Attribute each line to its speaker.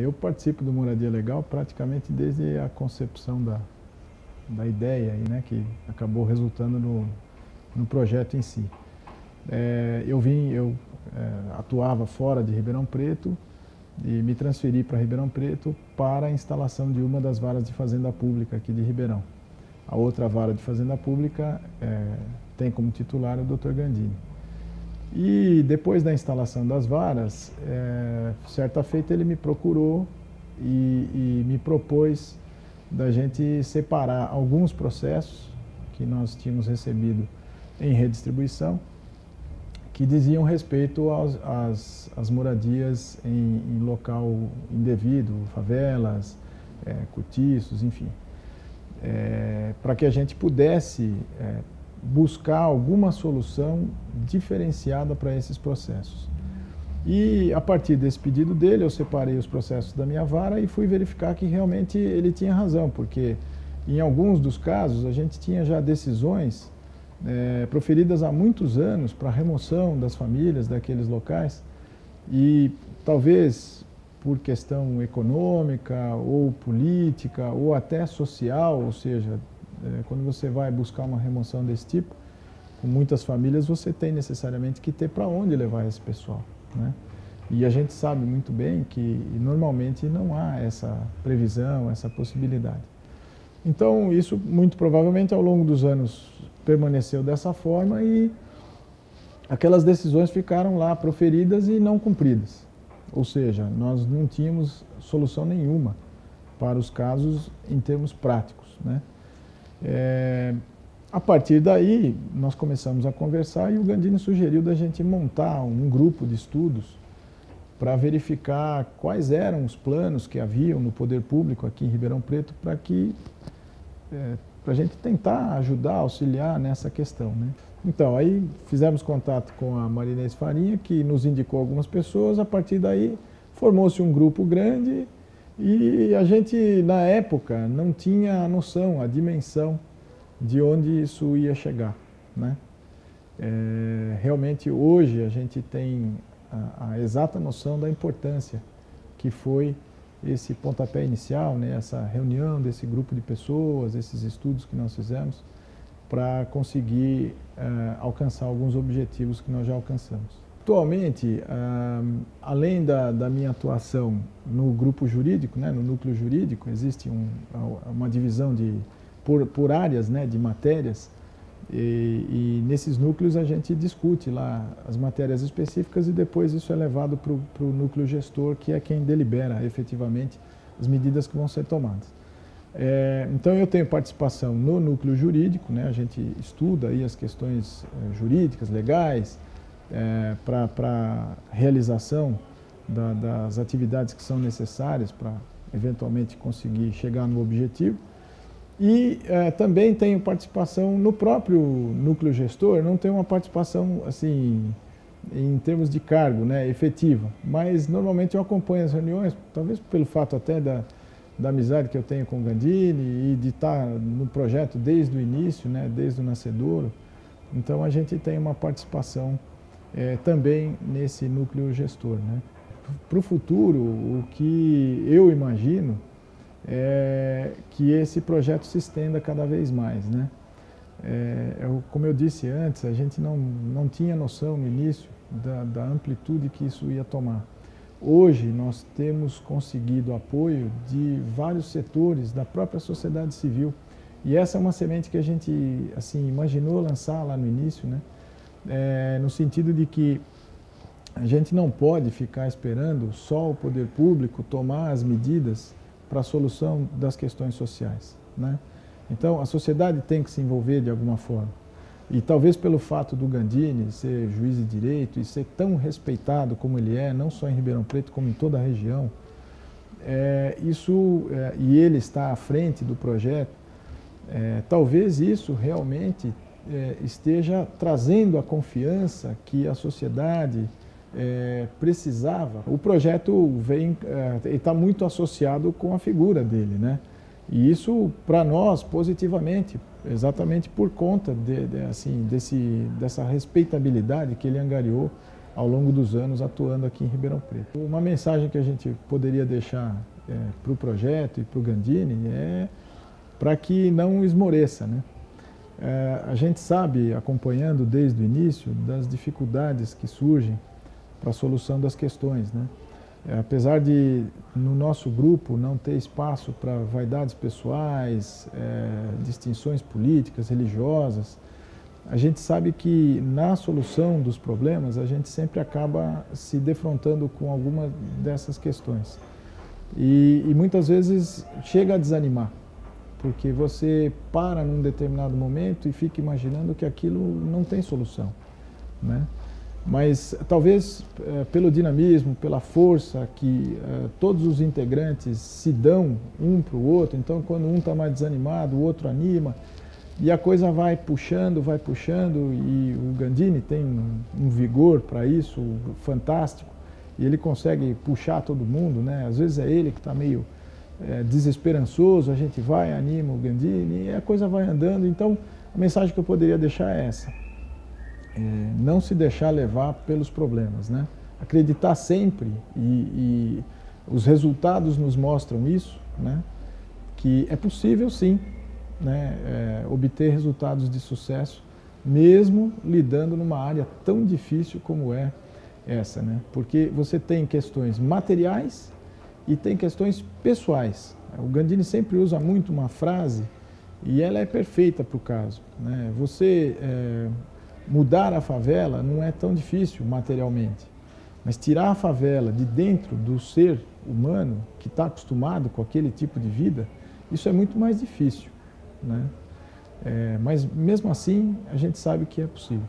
Speaker 1: Eu participo do Moradia Legal praticamente desde a concepção da ideia, né, que acabou resultando no projeto em si. Eu atuava fora de Ribeirão Preto e me transferi para Ribeirão Preto para a instalação de uma das varas de fazenda pública aqui de Ribeirão. A outra vara de fazenda pública tem como titular o Dr. Gandini. E depois da instalação das varas, certa feita ele me procurou e me propôs da gente separar alguns processos que nós tínhamos recebido em redistribuição, que diziam respeito às moradias em local indevido, favelas, cortiços, enfim. Para que a gente pudesse buscar alguma solução diferenciada para esses processos. E a partir desse pedido dele, eu separei os processos da minha vara e fui verificar que realmente ele tinha razão, porque em alguns dos casos a gente tinha já decisões proferidas há muitos anos para a remoção das famílias daqueles locais e talvez por questão econômica ou política ou até social, ou seja, quando você vai buscar uma remoção desse tipo, com muitas famílias você tem necessariamente que ter para onde levar esse pessoal, né? E a gente sabe muito bem que normalmente não há essa previsão, essa possibilidade. Então isso muito provavelmente ao longo dos anos permaneceu dessa forma e aquelas decisões ficaram lá proferidas e não cumpridas. Ou seja, nós não tínhamos solução nenhuma para os casos em termos práticos, né? A partir daí, nós começamos a conversar e o Gandini sugeriu da gente montar um grupo de estudos para verificar quais eram os planos que haviam no poder público aqui em Ribeirão Preto para a gente tentar ajudar, auxiliar nessa questão, né? Então, aí fizemos contato com a Marinês Farinha, que nos indicou algumas pessoas, a partir daí formou-se um grupo grande e a gente, na época, não tinha a noção, a dimensão de onde isso ia chegar, né? Realmente, hoje, a gente tem a exata noção da importância que foi esse pontapé inicial, né? Essa reunião desse grupo de pessoas, esses estudos que nós fizemos, para conseguir alcançar alguns objetivos que nós já alcançamos. Atualmente, além da minha atuação no grupo jurídico, né, no núcleo jurídico, existe uma divisão por áreas, né, de matérias, e nesses núcleos a gente discute lá as matérias específicas e depois isso é levado para o núcleo gestor, que é quem delibera efetivamente as medidas que vão ser tomadas. Então eu tenho participação no núcleo jurídico, né, a gente estuda aí as questões jurídicas, legais, para realização das atividades que são necessárias para eventualmente conseguir chegar no objetivo. E também tenho participação no próprio núcleo gestor, não tenho uma participação assim em termos de cargo, né, efetiva, mas normalmente eu acompanho as reuniões, talvez pelo fato até da amizade que eu tenho com o Gandini e de estar no projeto desde o início, né, desde o nascedouro. Então a gente tem uma participação também nesse núcleo gestor, né. Para o futuro, o que eu imagino é que esse projeto se estenda cada vez mais, né? Como eu disse antes, a gente não tinha noção no início da amplitude que isso ia tomar. Hoje nós temos conseguido apoio de vários setores da própria sociedade civil e essa é uma semente que a gente assim imaginou lançar lá no início, né? No sentido de que a gente não pode ficar esperando só o poder público tomar as medidas para a solução das questões sociais, né? Então, a sociedade tem que se envolver de alguma forma. E talvez pelo fato do Gandini ser juiz de direito e ser tão respeitado como ele é, não só em Ribeirão Preto, como em toda a região, e ele está à frente do projeto, talvez isso realmente esteja trazendo a confiança que a sociedade precisava. O projeto está muito associado com a figura dele, né? E isso para nós positivamente, exatamente por conta dessa respeitabilidade que ele angariou ao longo dos anos atuando aqui em Ribeirão Preto. Uma mensagem que a gente poderia deixar para o projeto e para o Gandini é para que não esmoreça, né? A gente sabe, acompanhando desde o início, das dificuldades que surgem para a solução das questões, né? Apesar de, no nosso grupo, não ter espaço para vaidades pessoais, distinções políticas, religiosas, a gente sabe que na solução dos problemas a gente sempre acaba se defrontando com alguma dessas questões. E muitas vezes chega a desanimar, porque você para num determinado momento e fica imaginando que aquilo não tem solução, né? Mas talvez pelo dinamismo, pela força que todos os integrantes se dão um para o outro, então quando um está mais desanimado, o outro anima, e a coisa vai puxando, e o Gandini tem um vigor para isso fantástico, e ele consegue puxar todo mundo, né? Às vezes é ele que está meio desesperançoso, a gente vai, anima o Gandini, e a coisa vai andando. Então a mensagem que eu poderia deixar é essa: não se deixar levar pelos problemas, né? Acreditar sempre, e os resultados nos mostram isso, né? Que é possível sim, né, obter resultados de sucesso, mesmo lidando numa área tão difícil como é essa, né? Porque você tem questões materiais e tem questões pessoais. O Gandini sempre usa muito uma frase, e ela é perfeita para o caso, né? Você mudar a favela não é tão difícil materialmente, mas tirar a favela de dentro do ser humano que está acostumado com aquele tipo de vida, isso é muito mais difícil, né? Mas mesmo assim a gente sabe que é possível.